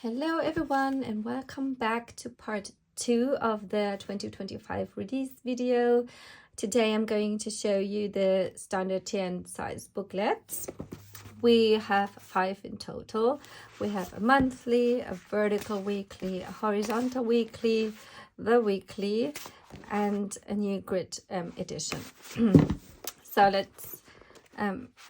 Hello everyone and welcome back to part 2 of the 2025 release video. Today I'm going to show you the Standard TN size booklets. We have 5 in total. We have a monthly, a vertical weekly, a horizontal weekly, the weekly, and a new grid edition. So let's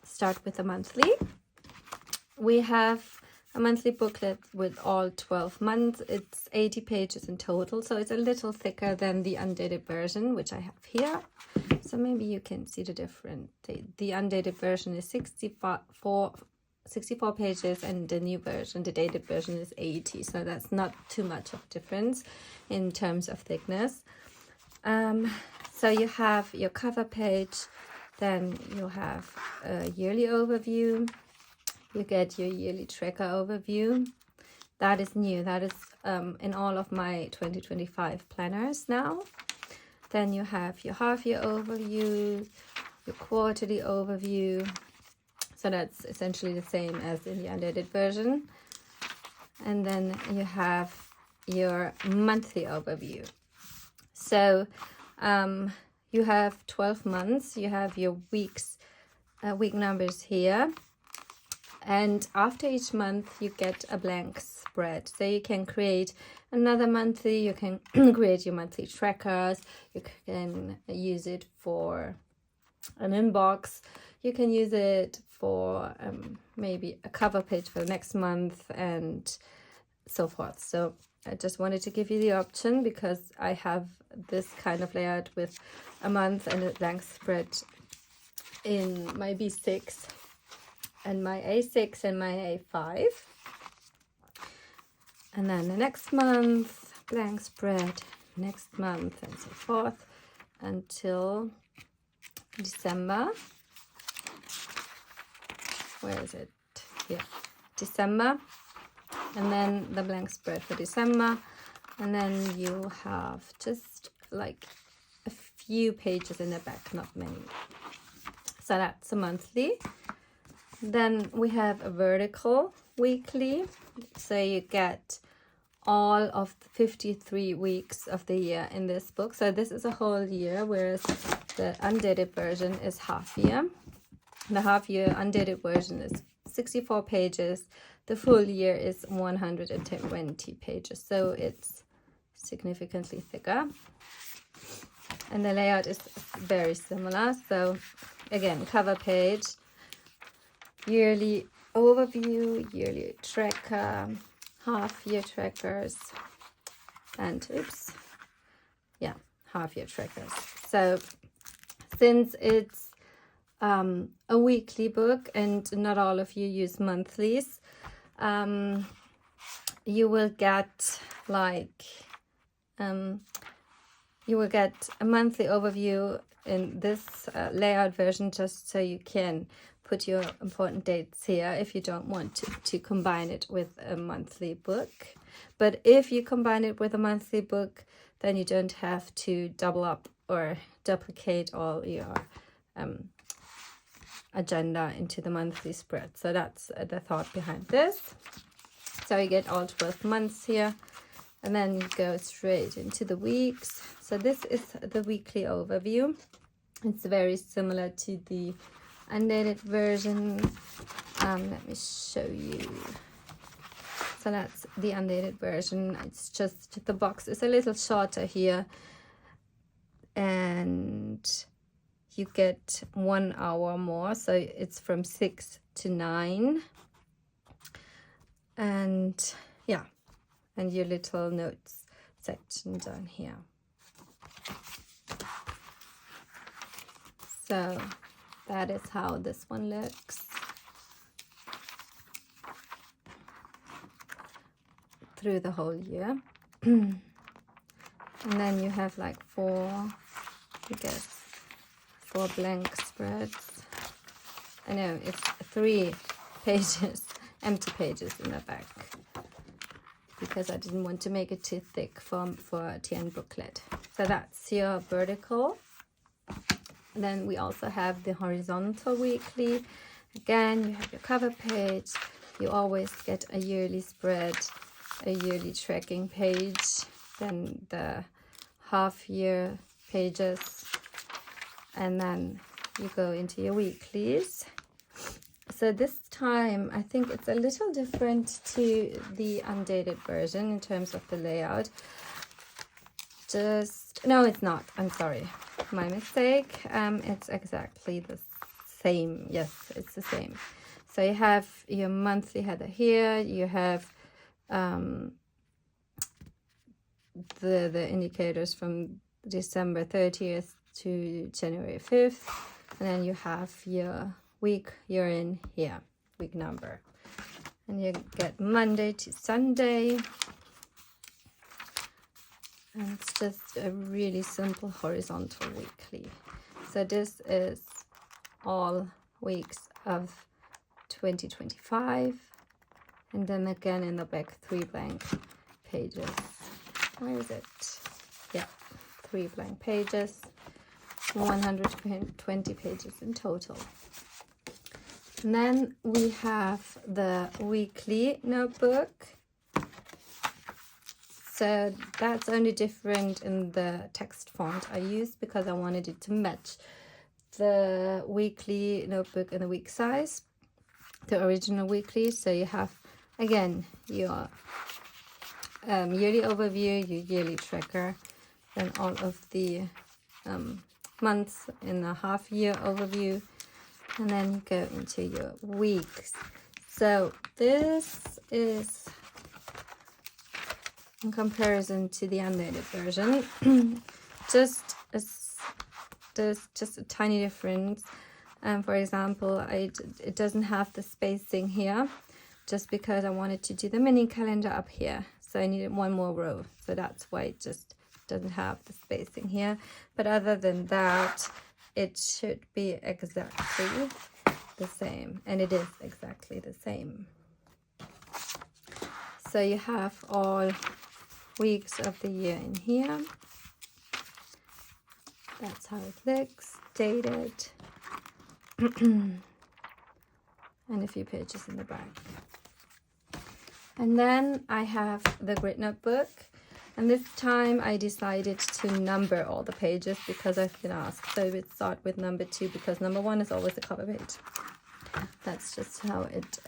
start with the monthly. We have a monthly booklet with all 12 months. It's 80 pages in total, so it's a little thicker than the undated version, which I have here. So maybe you can see the difference. The undated version is 64 pages, and the new version, the dated version, is 80. So that's not too much of difference in terms of thickness. So you have your cover page, then you have a yearly overview. You get your yearly tracker overview. That is new. That is in all of my 2025 planners now. Then you have your half-year overview, your quarterly overview. So that's essentially the same as in the undated version. And then you have your monthly overview. So you have 12 months. You have your week numbers here. And after each month, you get a blank spread. So you can create another monthly, you can create your monthly trackers, you can use it for an inbox, you can use it for maybe a cover page for the next month and so forth. So I just wanted to give you the option because I have this kind of layout with a month and a blank spread in my B6. And my A6 and my A5. And then the next month, blank spread, next month, and so forth until December. Where is it? Here, December. And then the blank spread for December. And then you have just like a few pages in the back, not many. So that's a monthly. Then we have a vertical weekly, so you get all of the 53 weeks of the year in this book. So this is a whole year, whereas the undated version is half year. The half year undated version is 64 pages. The full year is 120 pages, so it's significantly thicker. And the layout is very similar. So again, cover page, yearly overview, yearly tracker, half-year trackers, and half-year trackers. So since it's a weekly book and not all of you use monthlies, you will get a monthly overview in this layout version, just so you can put your important dates here if you don't want to combine it with a monthly book. But if you combine it with a monthly book, then you don't have to double up or duplicate all your agenda into the monthly spread. So that's the thought behind this. So you get all 12 months here, and then you go straight into the weeks. So this is the weekly overview. It's very similar to the undated version. Let me show you. So that's the undated version. It's just the box is a little shorter here, and you get 1 hour more, so it's from 6 to 9. And yeah, and your little notes section down here. So that is how this one looks through the whole year. And then you have like 4 blank spreads. I know it's 3 pages, empty pages in the back, because I didn't want to make it too thick for a TN booklet. So that's your vertical. And then we also have the horizontal weekly. Again, you have your cover page. You always get a yearly spread a yearly tracking page, then the half-year pages, and then you go into your weeklies. So this time I think it's a little different to the undated version in terms of the layout. No, it's not. I'm sorry. My mistake. It's exactly the same. Yes, it's the same. So you have your monthly header here. You have the indicators from December 30th to January 5th. And then you have your week you're in here, week number. And you get Monday to Sunday. And it's just a really simple horizontal weekly. So this is all weeks of 2025. And then again in the back, 3 blank pages. Where is it? Yeah, 3 blank pages. 120 pages in total. And then we have the weekly notebook. So that's only different in the text font I used because I wanted it to match the weekly notebook in the week size, the original weekly. So you have, again, your yearly overview, your yearly tracker, then all of the months in the half-year overview, and then go into your weeks. So this is, in comparison to the undated version, there's just a tiny difference. For example, it doesn't have the spacing here, just because I wanted to do the mini calendar up here. So I needed 1 more row. So that's why it just doesn't have the spacing here. But other than that, it should be exactly the same. And it is exactly the same. So you have all weeks of the year in here. That's how it looks, dated. And a few pages in the back. And then I have the grid notebook. And this time I decided to number all the pages because I've been asked. So we'd start with number 2 because number 1 is always the cover page. That's just how it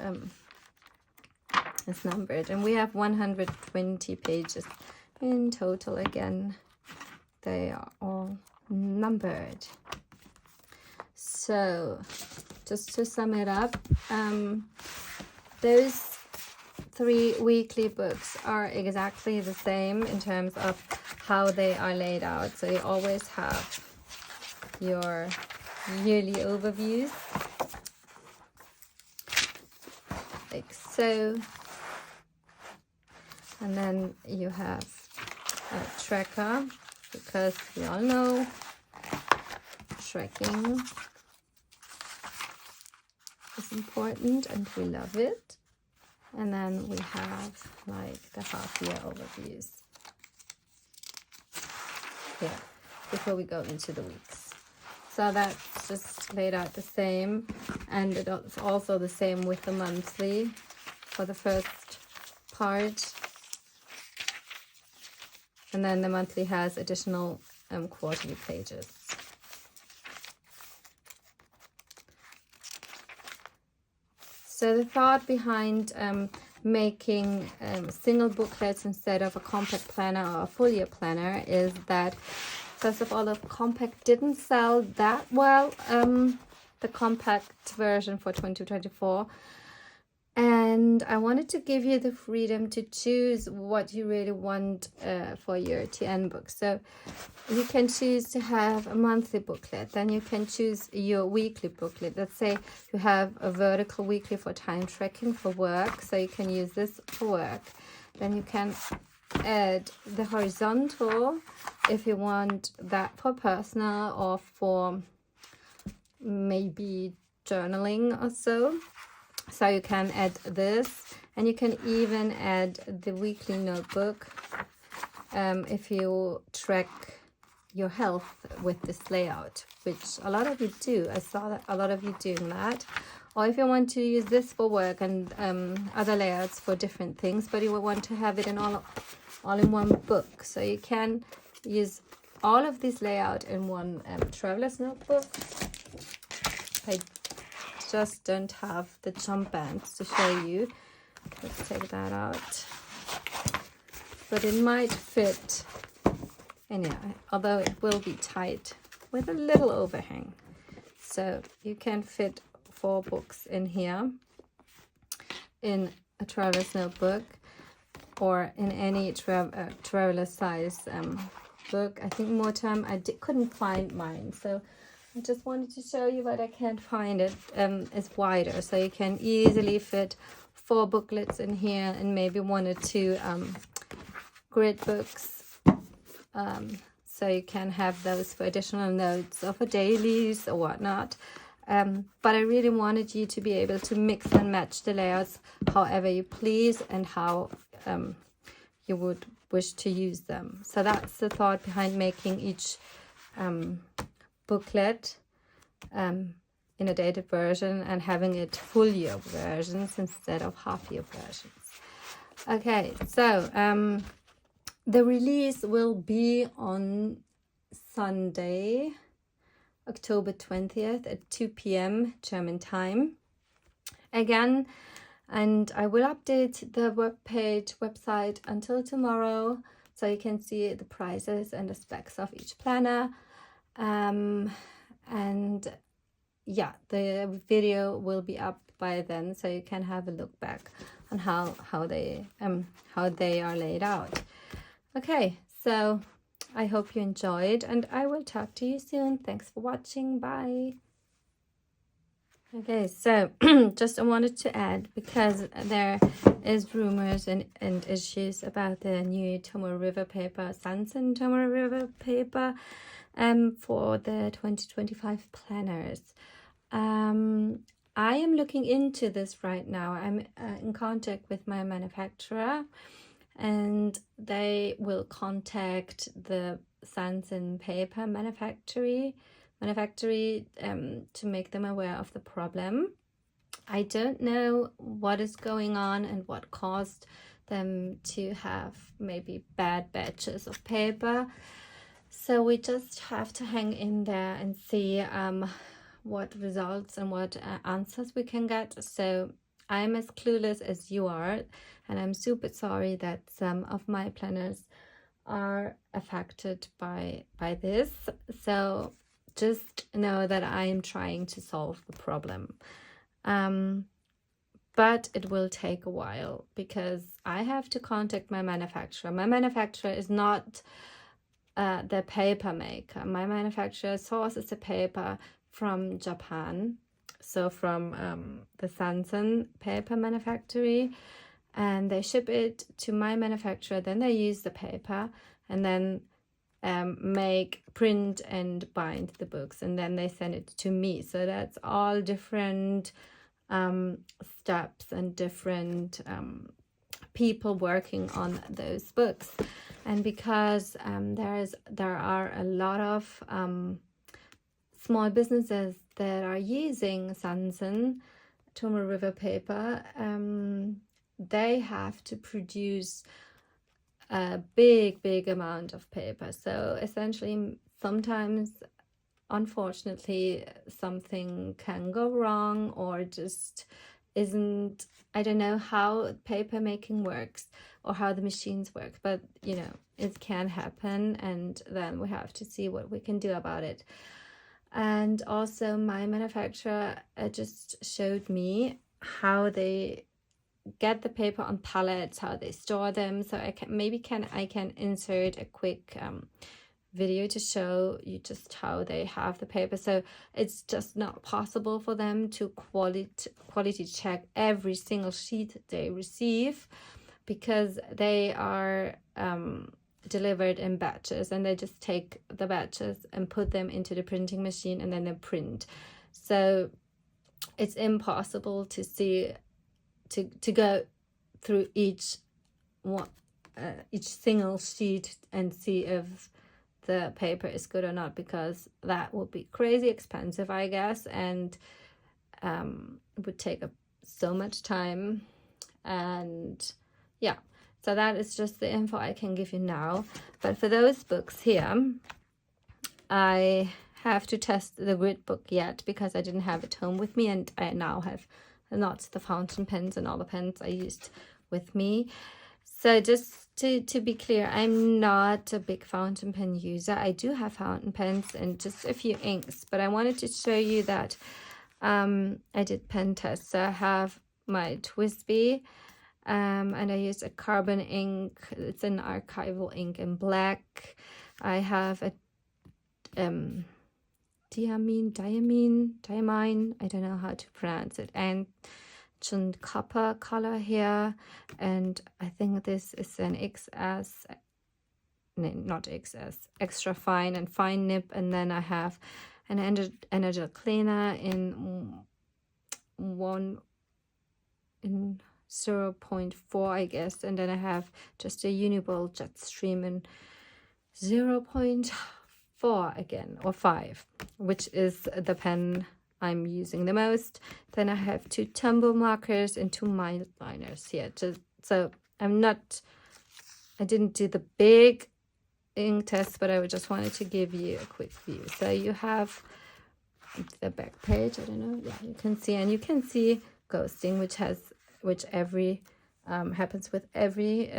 is numbered. And we have 120 pages in total. Again, they are all numbered. So just to sum it up, those 3 weekly books are exactly the same in terms of how they are laid out. So you always have your yearly overviews, like so. And then you have a tracker, because we all know tracking is important and we love it. And then we have like the half-year overviews here before we go into the weeks. So that's just laid out the same, and it's also the same with the monthly for the first part. And then the monthly has additional quarterly pages. So the thought behind making single booklets instead of a compact planner or a full year planner is that, first of all, the compact didn't sell that well, the compact version for 2024. And I wanted to give you the freedom to choose what you really want for your TN book. So you can choose to have a monthly booklet. Then you can choose your weekly booklet. Let's say you have a vertical weekly for time tracking for work. So you can use this for work. Then you can add the horizontal if you want that for personal or for maybe journaling or so. So you can add this, and you can even add the weekly notebook if you track your health with this layout, which a lot of you do. I saw that a lot of you doing that. or if you want to use this for work and other layouts for different things, but you will want to have it in all in one book. So you can use all of this layout in one traveler's notebook. I just don't have the jump bands to show you. Let's take that out. But it might fit anyway, although it will be tight with a little overhang. So you can fit 4 books in here in a traveler's notebook, or in any traveler size book. I think more time couldn't find mine, so I just wanted to show you, but I can't find it. It's wider, so you can easily fit 4 booklets in here, and maybe 1 or 2 grid books. So you can have those for additional notes or for dailies or whatnot. But I really wanted you to be able to mix and match the layouts however you please and how you would wish to use them. So that's the thought behind making each booklet in a dated version and having it full year versions instead of half year versions. Okay, so the release will be on Sunday, October 20th at 2 p.m. German time. Again, and I will update the website until tomorrow, so you can see the prices and the specs of each planner. And yeah, the video will be up by then, so you can have a look back on how they are laid out. Okay, so I hope you enjoyed, and I will talk to you soon. Thanks for watching. Bye. Okay, so just I wanted to add, because there is rumors and issues about the new Tomoe River paper, Sanson Tomoe River paper, for the 2025 planners. I am looking into this right now. I'm in contact with my manufacturer, and they will contact the Sanson paper manufacturer to make them aware of the problem. I don't know what is going on and what caused them to have maybe bad batches of paper. So we just have to hang in there and see what results and what answers we can get. So I'm as clueless as you are, and I'm super sorry that some of my planners are affected by this. So just know that I am trying to solve the problem. But it will take a while, because I have to contact my manufacturer. My manufacturer is not the paper maker. My manufacturer sources the paper from Japan, so from the Sanson paper manufacturer, and they ship it to my manufacturer. Then they use the paper and then make, print and bind the books, and then they send it to me. So that's all different steps and different people working on those books. And because there are a lot of small businesses that are using Sanson Tomoe River paper, they have to produce a big amount of paper. So essentially, sometimes, unfortunately, something can go wrong, or just isn't. I don't know how paper making works or how the machines work, but you know, it can happen, and then we have to see what we can do about it. And also, my manufacturer just showed me how they get the paper on pallets, how they store them. So I can insert a quick video to show you just how they have the paper. So it's just not possible for them to quality check every single sheet they receive, because they are delivered in batches, and they just take the batches and put them into the printing machine, and then they print. So it's impossible to see to go through each single sheet and see if the paper is good or not, because that would be crazy expensive, I guess, and it would take up so much time. And yeah, so that is just the info I can give you now. But for those books here, I have to test the grid book yet because I didn't have it home with me, and I now have not the fountain pens and all the pens I used with me. So just to be clear, I'm not a big fountain pen user. I do have fountain pens and just a few inks, but I wanted to show you that I did pen tests. So I have my Twisby, and I use a carbon ink. It's an archival ink in black. I have a diamine, I don't know how to pronounce it, and copper color here, and I think this is an XS, no, not XS, extra fine and fine nib. And then I have an energy cleaner in 0.4, I guess, and then I have just a Uniball Jetstream in 0.4 again, or 5, which is the pen I'm using the most. Then I have 2 Tumbo markers and 2 mild liners here. So I didn't do the big ink test, but I just wanted to give you a quick view. So you have the back page, I don't know, yeah, you can see, and you can see ghosting, which happens with every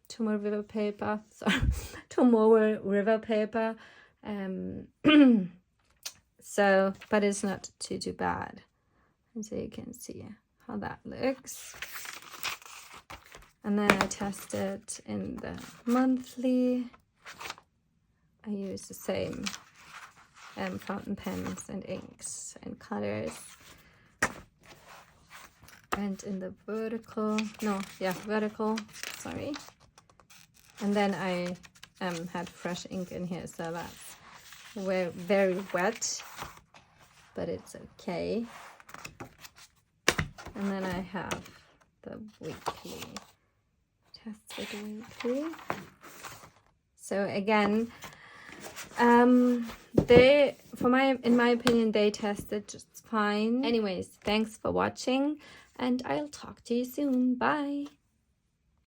Tomorrow River paper. Sorry, Tomorrow River paper. So, but it's not too bad. And so you can see how that looks. And then I tested in the monthly. I use the same fountain pens and inks and colors. And in the vertical, sorry. And then I had fresh ink in here, so that's very wet, but it's okay. And then I have the weekly, tested weekly. So again, in my opinion, they tested just fine. Anyways, thanks for watching, and I'll talk to you soon. Bye.